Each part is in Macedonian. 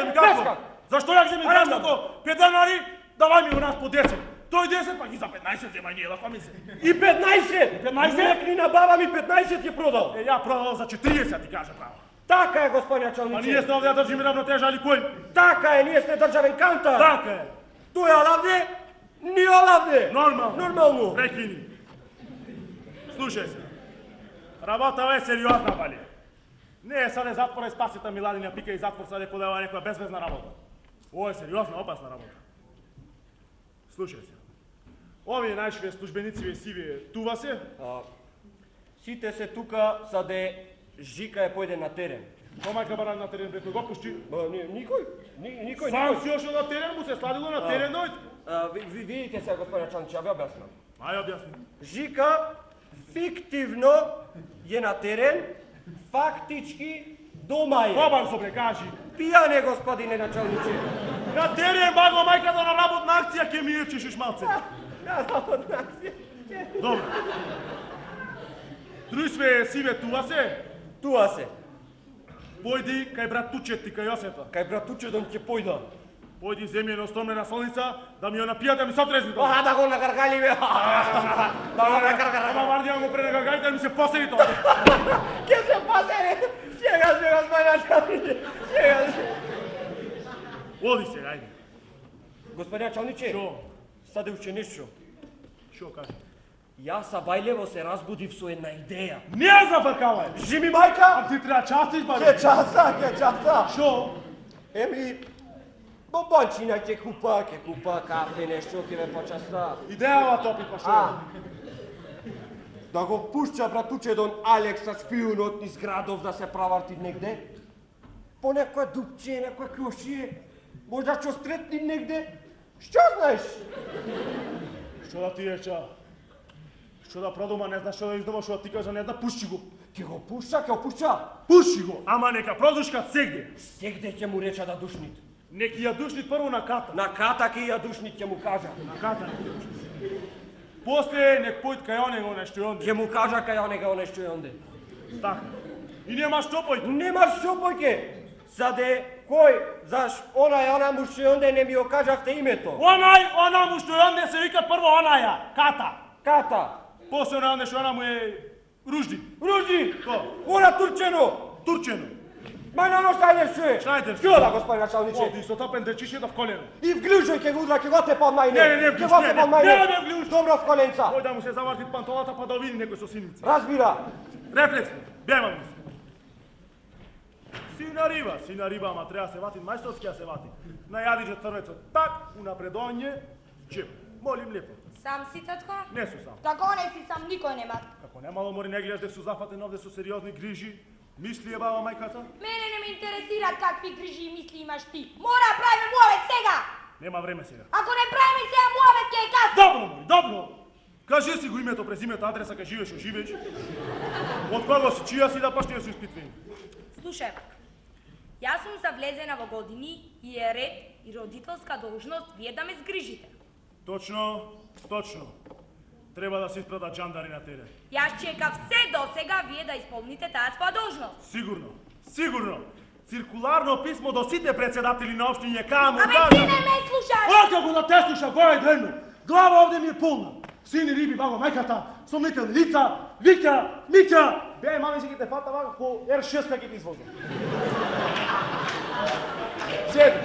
да ми како? Зашто ја земи граштото 5 денари, давај ми го нас по 10. Тој 10, па ги за 15 земај ние, лако ми се. И 15? 15? Некрина баба ми 15 ја продал. Ја продал за 40, ти кажа право. Така е, господин А началниче. ние сме овде да држиме равнотежа, али кој? Така е, ние сме државен кантар. Така е. Тој е оладе, ние оладе. Нормално. Нормално. Прекини. Слушај се. Работа е сериозна, бали. Не е саде затвора и спасита Миладина пика и затвор саде подава некоја безвезна работа. Ово е сериозна, опасна работа. Слушај се. Овие најшиве службеници ве сиве, тува се? Сите се тука за да Жика е појде на терен. Комајка бара на терен, бе, кој го пушти? Никој. Сам си ошо на терен, му се сладило на терен, дојд. Ви видите се, господин началниче, ја ви објаснам. Ај, објасни. Жика фиктивно е на терен, фактички дома е. Кобар со бре, кажи. Пијан е, господине началниче. На терен, баго, мајката на работна акција, ке ми ечешиш малце. На работна акција. Добро. Друјсве сиве, тува се? Туа се. Појди кај братучет ти, кај Јосета. Кај братучедом ќе појда. Појди земје на стомнена солница, да ми ја напијат, да ми се отрезни тоа. Да го нагаргали, бе. Да го нагаргали. Ама вардија му пренегаргајте, да ми се посери тоа. Ке се посери. Сега се, господин началниче. Сега се. Оди се, ајде. Господин началниче. Шо? Саде уште нешто. Шо кажи? Јас Бајлево се разбудив со една идеја. Не ја зафркавај. Жими мајка. А ти треба частиш, баре. Ке часа. Шо? Еми, бомбончина ќе купа кафе, нешто ќе ве почаста. Идејава топи, па шо? Да го пушча братучедон Алекса шпиунот низ градов да се праварти негде? По некоја дупче, некоја кјошие, можда ќе стретни негде? Што знаеш? Што да ти еча? Што да продума, не знаш што да издава, што да ти кажа, не зна, пушчи го. Ќе го пушча. Пушчи го, ама нека продушкат сегде. Сегде ќе му реча да душнит. Неки ја душнит прво на ката. На ката ќе ја душнит ќе му кажа. На ката не ќе душнит. После нек појд кај онего нешто и онде. Ќе му кажа кај онега нешто и онде. Така. И нема што појд. Немаш што појке. Заде кој, заш она му што и онде не ми го кажавте името. Она му што и онде се вика прво онаја, ката. Ката. После она што она му е Ружди. Ружди. Ко? Она турчено. Турчено. Мајно Шнајдерше. Шнајдерше. Што да, господин началниче? Оди со топен дечише да в колено. И в глюжој ќе го удра, ќе го тепа од мајне. Не, ќе го тепа од мајне. не, в глюж. Добро в коленца. Ој да му се заварти пантолата па да види некој со синица. Разбира. Рефлексно. Бема ми се. Сина риба, ама треба се вати, мајсторски ја се вати. Најадиже црвецот так, унапредоње, джеп. Молим лепо. Сам си, татко? Не су сам. Како не си сам, никој нема. Како немало мори не гледаш дека су зафатен овде со сериозни грижи, мисли е баба мајката? Мене не ме интересира какви грижи и мисли имаш ти. Мора правиме муавет сега! Нема време сега. Ако не правиме сега муавет, ќе е касно! Добро, мој, добро! Кажи си го името, презимето, адреса, кај живееш, живееш. Од кого си, чија си да паш ние се испитваме. Слушај, јас сум завлезена во години и е ред и родителска должност вие да ме згрижите. Точно. Треба да се испрадат жандари на терен. Јас чекав се до сега вие да исполните таа своја должност. Сигурно. Циркуларно писмо до сите председатели на општини кај му Абе кажа. ти не ме слушаш! Ока го да те слуша, горе древно. Глава овде ми е полна. Сини риби, баба мајката, сомнителни лица, Вика, Мика. Беј, мами си ги те фата вака ко R6 ка ги ти извозам. Седи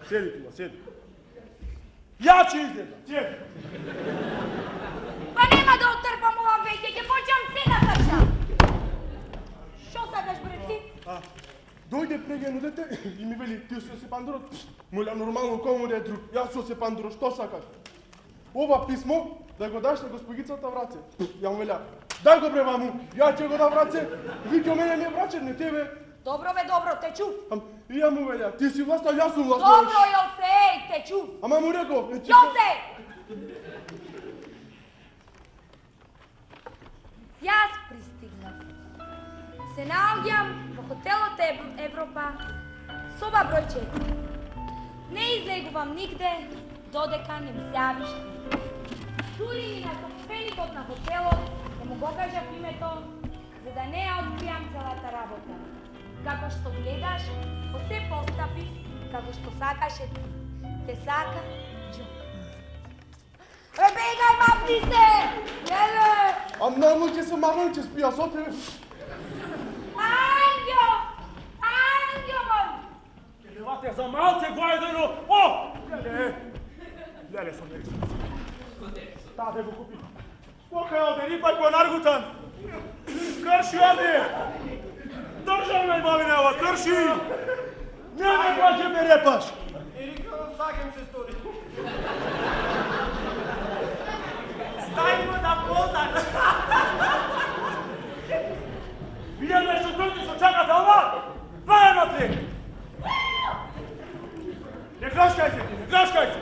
тука, седи. Ја ќе излезам, седи. Па нема да отрпам ова веќе, ќе почнам сега трчам. Што сакаш бре ти? Дојде прегено дете и ми вели, ти си пандурот? Молја, нормално, кому да е друг? Јас си пандурот, што сакаш? Ова писмо да го даш на госпогицата враце. Ја му велја, дај го бре маму, ја ќе го да враце. Вика, мене не враче, не тебе. Добро бе, добро, те чув. И ја му велја, ти си власта, јас сум власта. Добро, Јосеј, те чув. Ама му реков, Јосеј! Јас пристигнав. Се наоѓам во хотелот Европа, соба број 4. Не излегувам нигде, додека не ми се јавиш ти. Дури и на собственикот на хотелот, да му го кажав името, за да не ја откријам целата работа. Како што гледаш, по се постапи, како што сакаше ти. Те сака Джок. Бегај, мапни се! Леле! А најмо ќе се махам, ќе спија со тебе. Ајдјо! Ајдјо! Левате за малце гојдено! О! Леле сам не рисам. Таде го купи. Скока е овде, рипај по наргутан. Крши овде! Држав ме бавине ова, крши! Не ме каќе ме репаш! Ерикано сакам се стори. Стај го да полтак! Видя нешто трудни со чакате, ова? Вај натре! Не крашкај се, не крашкај се!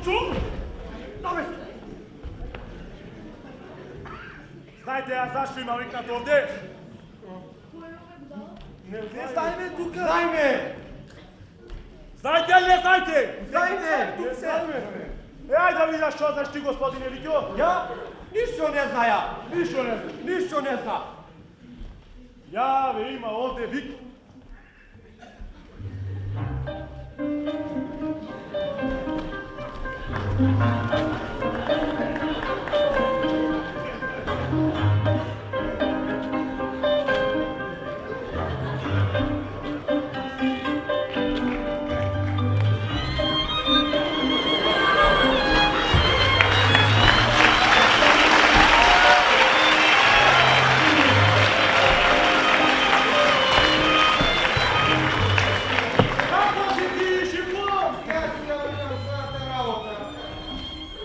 Чу? Давай! Знаете ја зашто има викнат овде? Не знаеме тука! Знаеме! Знаете ли не знаете? Знаеме! Не знаеме! Ајде да видаш што знаеш ти, господине Викио? Ја? Ништо не знаја! Ништо не знаеш. Ништо не зна! Ја ве има овде Вики.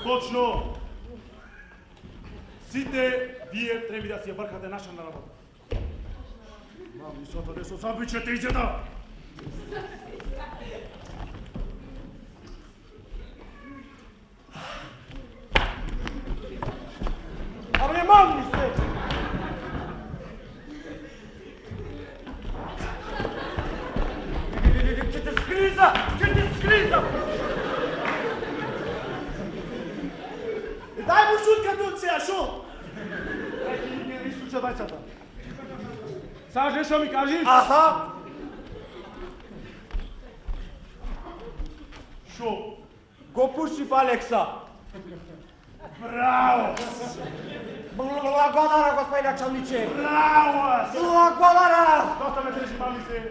Точно! Сите вие треба да си ја вркате наша на работа. Мам, мислата да со сабичете изеда! Абе, мам ми се! Ќе те скриза! Ќе те скриза! Дај му шутка тут сега, шо? Не ви слуша бајцата. Сега што ми кажиш? Аха! Шо? Го пушив Алекса! Браво! Благодара, господин началниче! Браво! Благодара! Доста ме држи, мами се.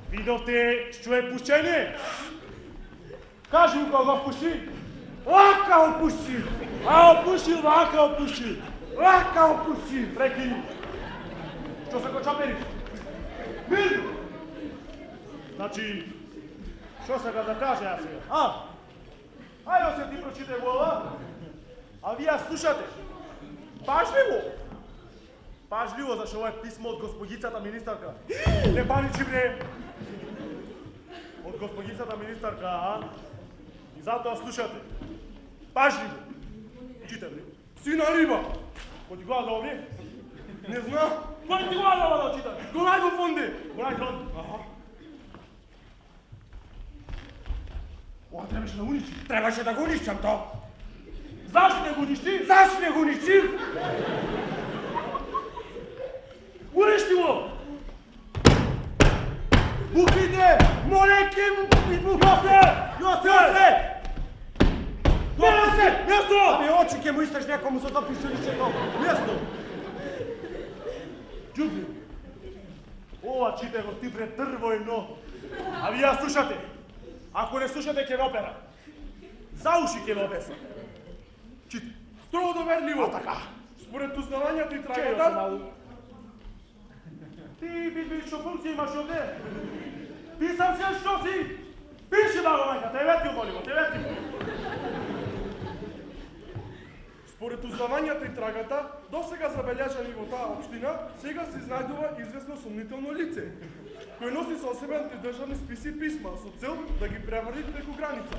Видовте што е пушење? Кажи му кога го впуши. Лака опушив! А опушил, вака опушил. Лака опушив! Прекини. Што се го чапериш? Мирно! Значи, што сега да кажа ја сега? А? Ајде се ти прочитай го ова. А вие слушате. Пажливо. Пажливо, зашто ова е писмо од господицата министарка. Не паничи бре. Од господицата министарка, а? И затоа слушате. Пажливо. Читай бре. Сина риба! Кој ти гледа овде? Не зна! Кој ти гледа ова да читай? Го најдов фонде! Го најдон. Аха. Ова требаше да уничи. Требаше да го унищам то! Зашто не го уништи? Зашто не го уничив? Уништи го! Буките! Молеки и буките! Јосе! Јосе! Место! Абе, очи ќе му исташ некому за да пишуличето! Место! Џубли! Ова читай го ти пред дрво и но. А вие ја слушате. Ако не слушате, ќе го опера. За уши ќе го обеса. Читай. Строго доверливо! А така. Според узнавањето и Чејо се трагата, малу. Ти би што функција имаш овде? Писам се што си! Пиши да го мајка, те вети молимо, те вети. според узнавањето и трагата, досега забележани во таа општина, сега се изнајдува известно сомнително лице, кој носи со себе антидржавни списи и писма со цел да ги превари преку граница.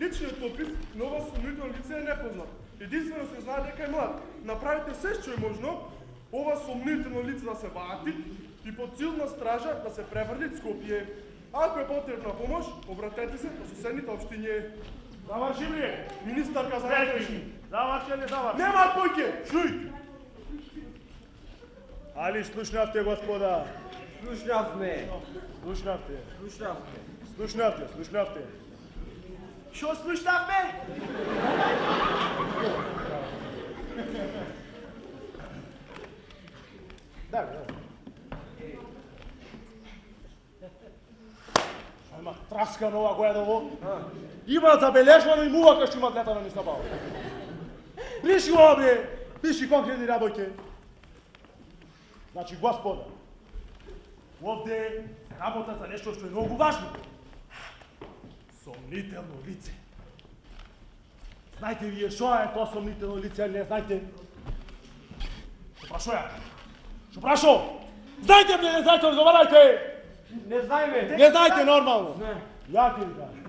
Личниот опис на ова сомнително лице е непознат. Единствено се знае дека е млад. Направете се што е можно ова сомнително лице да се вати и под силна стража да се преврли Скопје. Ако е потребна помош, обратете се до соседните општини. Заврши ли? Министарка за Речи. вътрешни. Заврши или заврши? Нема појке! Чуј! Ali slušnavte, gospoda. Slušnavme. Slušnavte. Slušnavme. Slušnavte. Що слушнавме? Да. Ima traska nova goedovo. Ima zabeleženo i muvaka što ima leta na mi sabao. Priši ovdje, piši konkretni rabojke. Znači, gospoda, ovdje rabota za nešto što je mnogo važno. Somnitelno lice. Znajte vi što je to somnitelno lice, ali ne znajte? Što prašo ja? Što prašo? Znajte mi, ne znajte, odgovarajte! Ne znajme. Ne znajte normalno! Ne. Ja ti li kažem.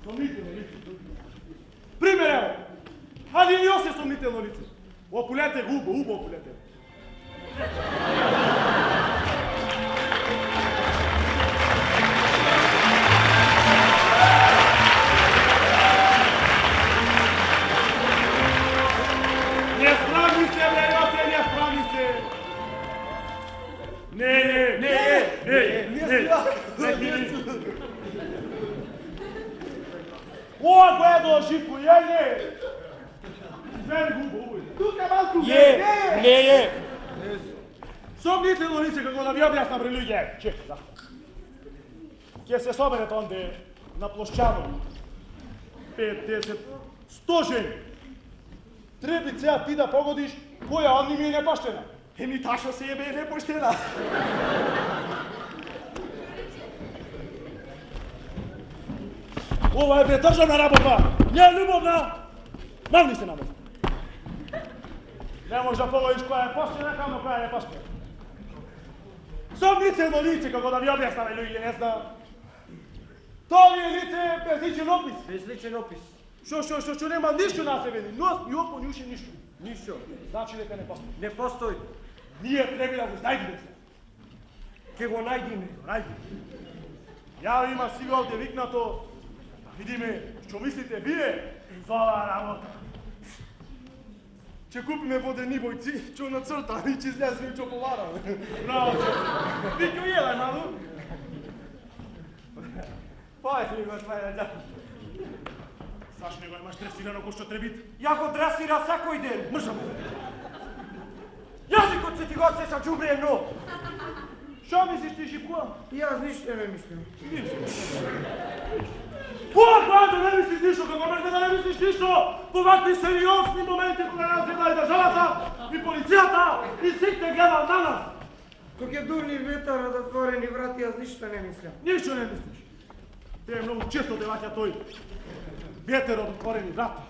Somnitelno lice. Primjer evo! Ali i još je somnitelno lice. Opulete ubo opulete. Не справи се, бе, Йосе, не справи се! О, гледо, Живко, не! Извери губо, Тука малку Не. Somnitelno lice, kako da vi objasnam religije. Čekaj, da. Kje se soberete onde na ploščanu 5, 10, 100 ženi. Trebi cea ti da pogodiš koja on mi je nepaštena. Еми ташо се ебе не поштена. Ова е предържана работа, не е любовна. Мавни се намест. Не можеш да погодиш која е поштена, камо која е непаштена. Somnitelno lice, kako da vi objasname ljudi, ne znam. To li je lice bezličen opis. Безличен опис. Що нема нищо на себе, ни нос, ни око, ни уши, нищо. Нищо. Значи дека не постои. Не постои. Ние треба да го знајдеме се. Ке го најдиме. Најди. Ја има сега овде викнато, видиме, што мислите вие за оваа работа. Ќе купиме водени бојци, ќе нацрта и ќе излезе и ќе повара. Браво, ви ќе ујелај малу. Појде ли го тваја да? Саш него имаш дресирано кој што требит. Ја го дресира секој ден. Мршам. Јазикот се ти го сеша џубрено. Што мислиш ти, Живко? Јас ништо не мислам. Когато не мислиш ништо, како можеш да не мислиш ништо, по вакви сериозни моменти кога нас гледа и државата, и полицијата, и сите гледаат на нас. Кога ќе дурни ветар од отворени врати, јас ништо не мислам. Ништо не мислиш. Те многу често те ваќа тој ветер од отворени врати.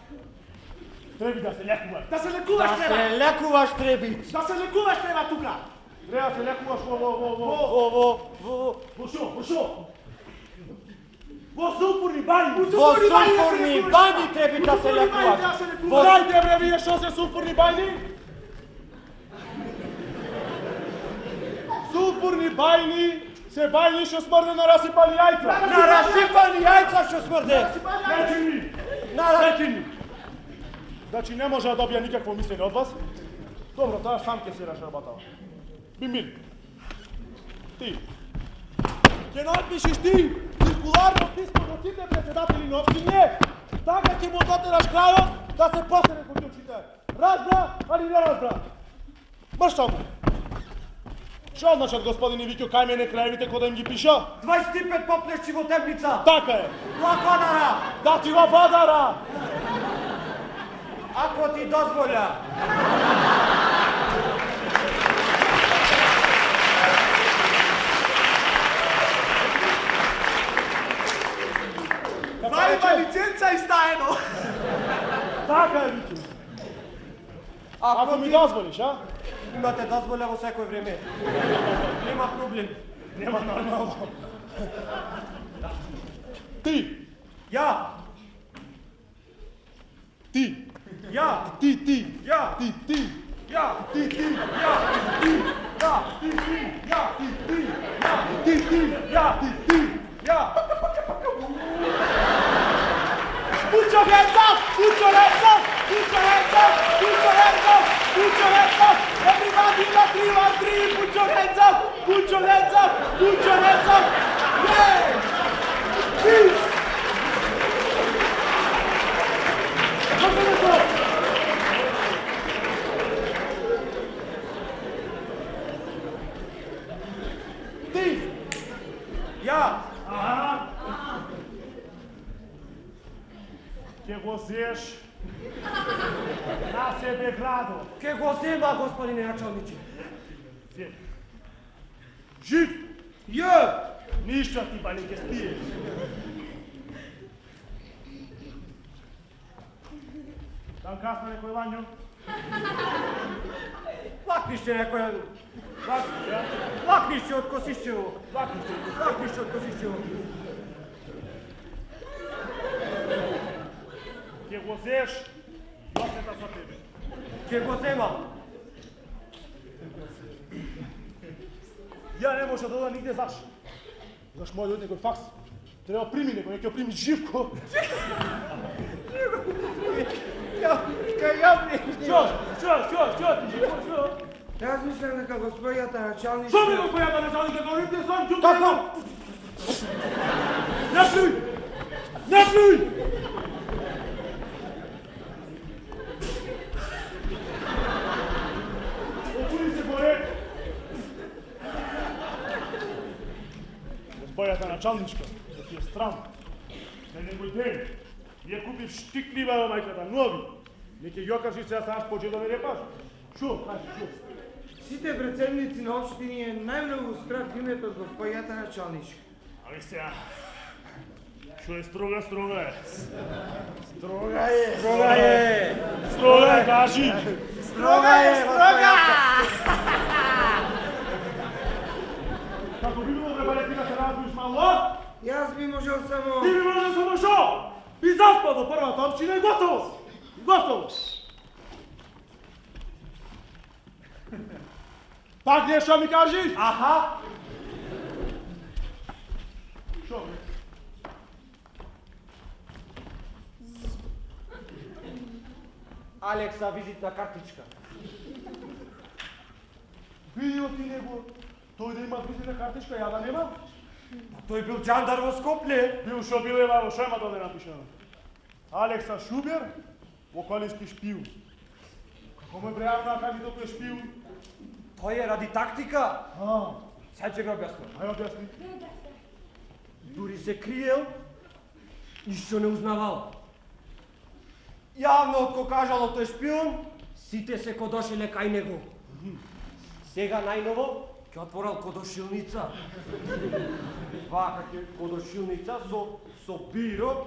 Треби да се лекуваш. Да се лекуваш Да треба. се лекуваш треби. Да се лекуваш треба тука. Треба да се лекуваш во шо? Во сулфурни бањи. Во сулфурни бањи треби да се лекуваш. Знајте бре вие што се сулфурни бањи? Сулфурни бајни се бајни што смрде на расипани јајца. На расипани јајца што смрде. Речени. Значи не може да добија никакво мислење од вас. Добро, таа сам ќе се разработава. Бимил. Ти. Ќе напишеш ти циркуларно писмо до сите председатели на општини, така ќе му дотераш крајот да се посере кон очите. Разбра, али не разбра? Мршта му. Што значат, господини Викио, кај мене крајевите кога им ги пиша? 25 поплешчи во темница. Така е. Лаконара. Да ти во водара. Ако ти дозволя. Това има лиценца издаено. Така е, Викио. Ако ми ти дозволиш, а? имате дозволя во секој време. Нема проблем. Нема нормално. Ти. Ја. Ти. Ја. Ти. Ја. Ти. Ја. Ти. Ја. Ja, ti. Ja, ti. Ja, ti. Ja. Put your hands up! Put your hands up! Put your hands up! Put your hands up! Put your hands up! zješ na sebe grado. Ке го зема, господине началниче. Zješ. Živ, Ја! ništa ti bali ke spiješ. Tam kasno nekoj vanju. Лакнище некој. Лакнище од Косишчево. Лакнище од Косишчево. Ке го zješ, јосета со тебе. Ке го зема. Ja ne može da doda nigde, znaš. Znaš, moj ljudi, nekoj faks. Treba primi neko, neki primi Živko. Ја ми. Čo, ti Živko, čo? Јас мислам дека господјата началниче. Što mi gospodjata načalnika govorite, sam ću Како? Ne pljuj! Ne pljuj! Oturi se gore! Gospodjata načalnička, da ti je stran. Da nekoj den, nije kupiv štikliva majkata, novi. Neke jokaži se, ja sam pođe da mi repaš. Šo, kaži, šo. Сите председници на општини е најмногу страх името од господјата началничка. Ali se, što je stroga je. Строга е. Stroga je, kaži. Строга е. Kako bi bilo trebali ti da se razviš malo? Јас би можел само... Ti bi možda samo šo? I zaspao do prvata općina i gotovo. Gotovo. Tak nije što mi kažiš? Аха. Što mi? Алекса визитна картичка. Vidio ti nego, той да има визитна картичка, ja da nema? Тој бил џандар во Скопје. Бил шо бил ева во шема да не напишено. Алекса Шубер, околински шпион. Како ме прејавна кажи тој шпион? Тој е ради тактика. А, Сад ќе го објаснам. ај објасни. Дури се криел, ништо не узнавал. Јавно отко кажало тој шпион, сите се кодошеле кај него. Сега најново ќе отворал кодошилница. Вака ќе кодошилница со биро,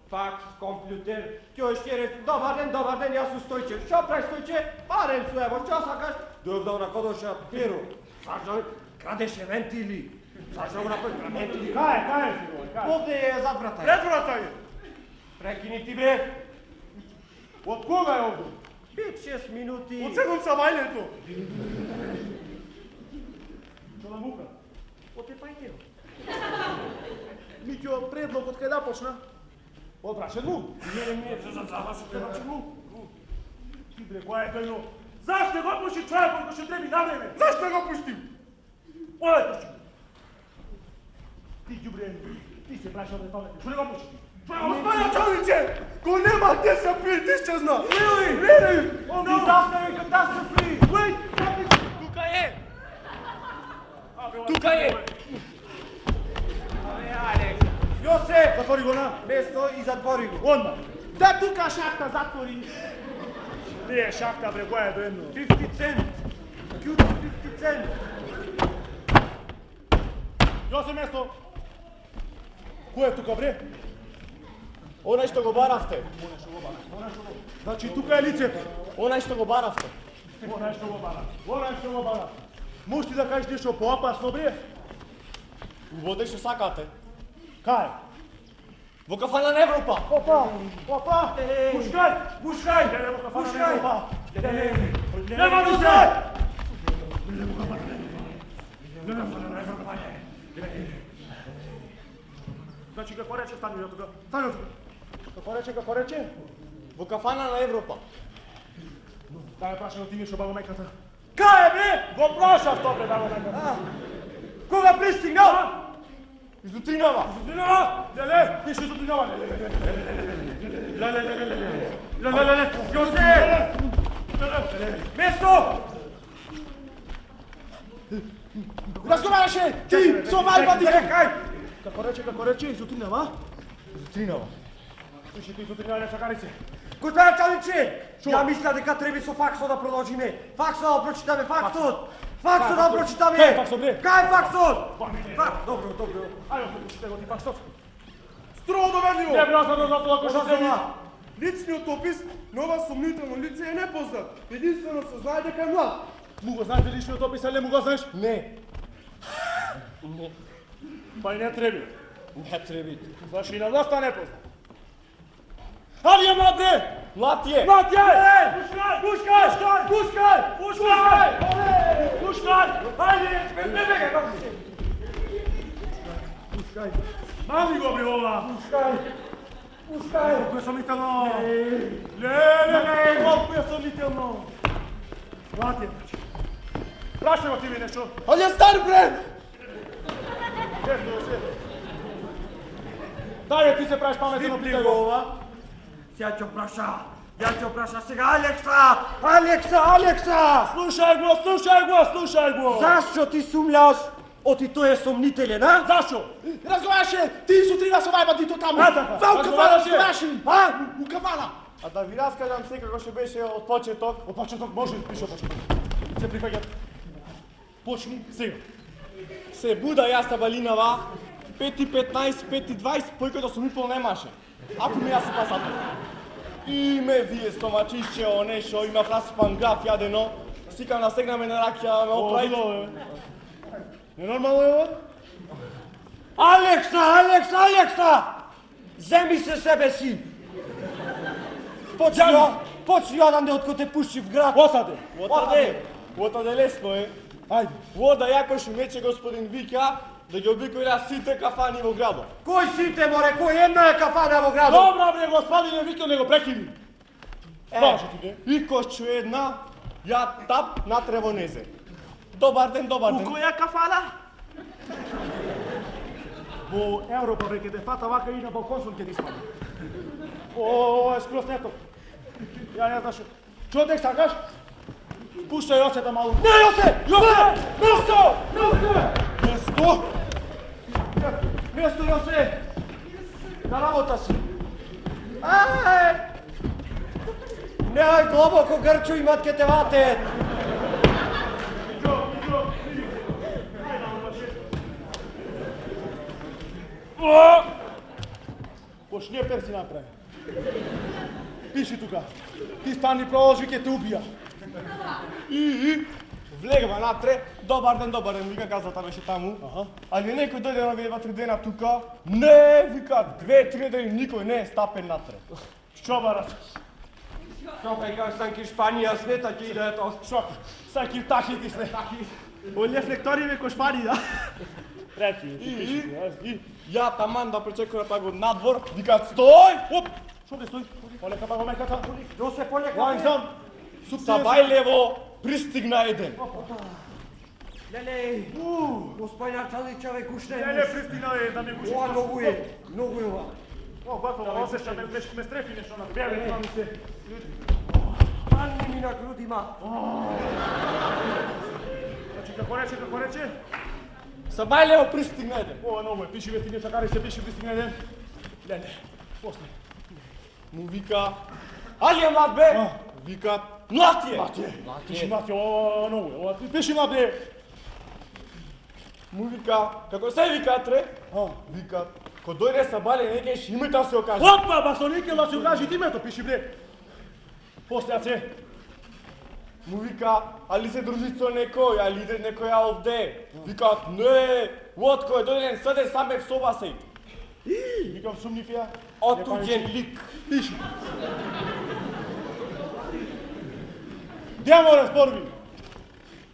факс, компјутер. Ќе ще рече, добар ден, јас сум Стојче. Што прави Стојче? Барем су, ево, што сакаш? Довдал на кодоша перо. Сажал, крадеше вентили. Сажал на вентили. Кај си го, кај? Овде е зад врата. Пред врата е. Прекини ти бре. Од кога е овде? 5-6 минути. Од 7 сабајлето. Што да мука? Од епајте го. Миќо, предлог од кај да почна? Од брашен му? Не, Завашете брашен му? Ти бре, која е тој но? Зашто го пуши човекот кој ќе треби на време? Зашто го пуштим? Ој пушти. Ти ѓубре, ти се брашал да тоа. Што не го пушти? Господја Чалниче, го нема те се пие, ти ще зна. Really? Ти застави катастрофи. Wait, тука е. Тука е. Абе, Алекс. Јосе, Затвори го на. место и затвори го. Одма. Да тука шахта затвори. Не е шахта, бре, која е до едно? 50 цент. Кјут 50 цент. Јосе место. Кој е тука, бре? Онај што го баравте. Значи тука е лицето. Онај што го баравте. Онај што го бара. Можеш ти да кажеш нешто поопасно, бре? Воде што сакате. Кај? Во кафана на Европа. Опа! Пушкај! Бушкај. Леле во кафана на Пушкај. Европа! Леле. Нема да се! Значи како рече, стани од тука. Стани од тука. Како рече? Во кафана на Европа. Да ме прашам ти нешто баба мајката. Кај бе? Го прашав тоа бе баба мајката. Кога пристигнал? Изутринава! Леле! Нешто изутринава! Леле. Јосе! Место! Разговараше! Ти! Со мајба ти! Чекај! Како рече, изутринава? Изутринава. Piši ti sutrina ne čakarice. Gospodine Čaliće, ja mislim дека треба со факсот да продолжиме. Факсот да прочитаме, факсот. Факсот да прочитаме. Кај факсот, бре? Кај факсот? Добро. Ајде, прочитай го ти факсот. Строго доверливо! Не браза да затоа Ошо кој зова? Личниот опис на ова сомнително лице е непознат. Единствено се знае дека е млад. Му го знаеш личниот опис или му го знаеш? Не. Па и не треба. Не треба. Знаеш и на доста непознат. Али е млад, бре! Млад е. Млад е! Пушкај! Пушкај! Ајде! Не бегај, Пушкај! Мами го, бре, ова! Пушкај! Колко е сомнително! Не, колко е сомнително! Млад е, значи. Прашај го ти ми нешто. Ali je star, bre! Дај, ти се правиш паметно, питај го. ова. Сега ќе праша сега Алекса! Слушај го! Зашто ти сумљаш? Оти тој е сомнителен, а? Зашо? Разговараше ти сутрина со вајба дито таму. така. Ва у кавала Разговараше. што наши. А? У кавала. А да ви раскажам се како што беше од почеток. Од почеток може, пише од почеток. Се прифаќат. Почни сега. Се буда јас на Балинава, 5:15, 5:20, појкото сум ипол немаше. Ако ми јас се пасатов. И ме вие стомачище, оне шо има распан граф јадено. Сикам настегнаме на ракија, ме оправи. Ненормално е ова? Алекса! Земи се себе си! Почни јадан дел кој те пушти в град. Отаде! Отаде лесно е. Ајде. Вода јако што мече господин Вика, да ги обикоја сите кафани во градот. Кој сите, море, кој една е кафана во градот? Добра, бре, господине Вико, не го прекини. Може ти, бре. И кој чу една, ја тап на Тревонезе. Добар ден. У која кафала? Во Европа, бре, ке те фата вака и на балконсон ке ти спада. Ова е скроз нето. Ја не знаш. Човек сакаш? Пушај Јосета малу. Не, Јосе! Место, Јосе! На работа си. Ај! Неај глобоко грчу имат ке те вате. Почни перси направи. Пиши тука. Ти стани продолжи ке те убија. И влегва натре, добар ден, вика казата беше таму. Али некој дојде на 2-3 дена тука, не, вика, 2-3 дена никој не е стапен натре. Што бараш? Чокај, как станки Шпанија, света ќе иде ето. Што? Саки тахи ти сне. О рефлекториве кој шпари, да? Реки. И ја таман да пречекувам па го надвор, викаат стој! Оп! Што бе стои? Полека па го меката. Јосе, полека. Лангзам. Сабајлево пристигна еден. Леле, господина Чалича, ве кушне. Не пристигна да ми гуши. Ова многу е ова. О, готово, осеќа ме стрефи нешто на тебе, тоа ми се. Манни ми на грудима. Значи, како рече? Сабајлево пристигна еден. Ова ново е, пиши ве ти не чакари се, пиши пристигна еден. Лене, после. Му вика, али е млад бе? Вика, млад е. Пиши мати, ова ново е, ова пиши мати. Му вика, како се викатре? Вика, ко дојде Сабајле, некеш името се окаже. Опа, басонике, да се окажи името, пиши бре. После се. Му вика, али се дружи со некој, али иде некоја овде? Викаат, не, од кој дојден седе саме в соба сејт. Викам сумнив ја. Отуѓен лик. Пиши. Демо разборби.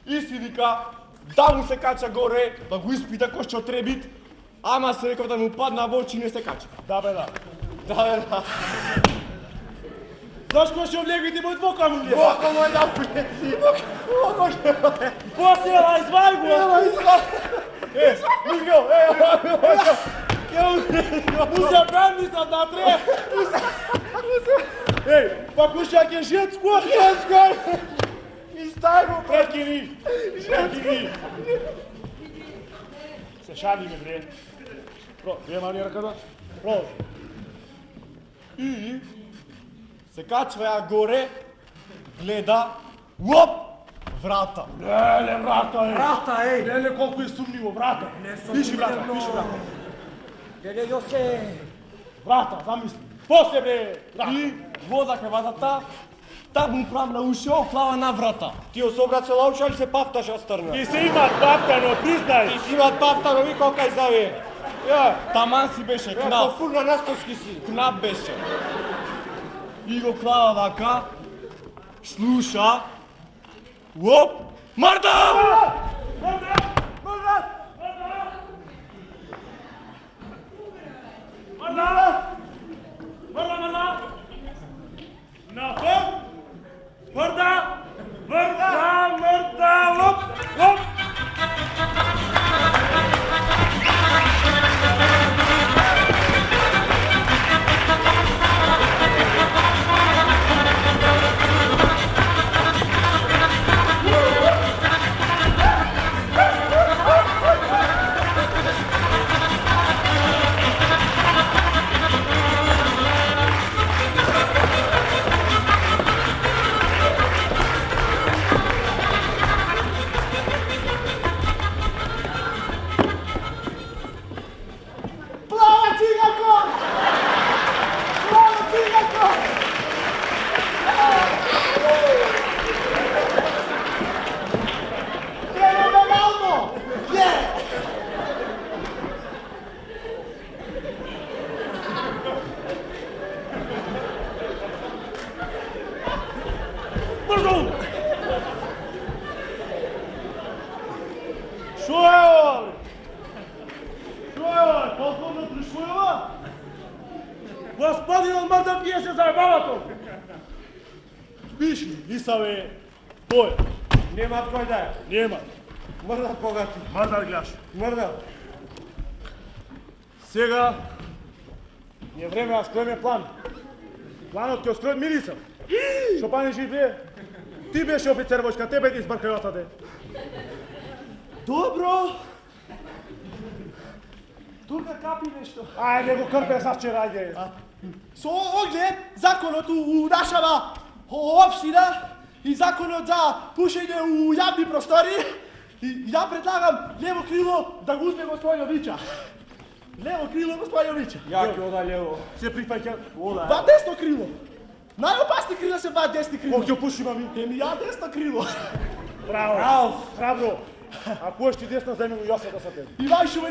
И си вика, да му се кача горе, да го испита кој што требит, ама се реков да му падна во очи, не се кача. Да бе, да. Да. Знаеш кој ќе облегви ти мој двока му лие? Бока му е да пријети. Бока што е. После, извај го! Миго, Узе бранди са натре! Еј, па кушја ке женско! Женско! И стај го, Прекини! Се шалиме, бре. Вие мани ръката? Продолжи. И се качва ја горе, гледа, уоп, врата. Леле, врата е! Врата, ей! Леле, колко е сумниво, врата! Пиши врата, пиши врата! Леле, Јосе! Врата, замисли! После бре! Врата! И возаке вратата, так му правна ушо, клава на врата. Ти особрат се лауча или се пафташ ја стрна? Ти се имат паптано, признай! Ти си имат пафтано, ви колкај заве. Ја, Таман си беше ја, кнап, фурна настоски си. кнап беше. И го клава вака, слуша, уоп, Марта! Плава цигако! Плава цигако! Феноменално! Е! Бързо! Шо е, ова, бе? Шо е, ова? Полковно пришуева? Господинот мртав ги е се заебава тук! Пиши, Лисаве, тој е. Немат кој да е. Нема. Мрдат богати. Мрдат гледаш. Мрдат. Сега е време да скроиме план. Планот ќе скрои Милица. Шо пани живее? Ти беше офицер војска, тебе ти избркај отаде. Добро! Тука капи нешто. Ајде го крпе саче раѓе. Со оглед законот у нашава општина и законот за пушење у јавни простори, и ја предлагам лево крило да го узме господин Јовича. Лево крило господин Јовича. Ја ќе ода лево. Се прифаќа. Ода. Ба десно крило. Најопасни крила се ба десни крило. Ок ќе пушима ви. Еми ја десно крило. Браво. Браво. Храбро. А кој ще десна земе му јоса да са тебе? И вај шуме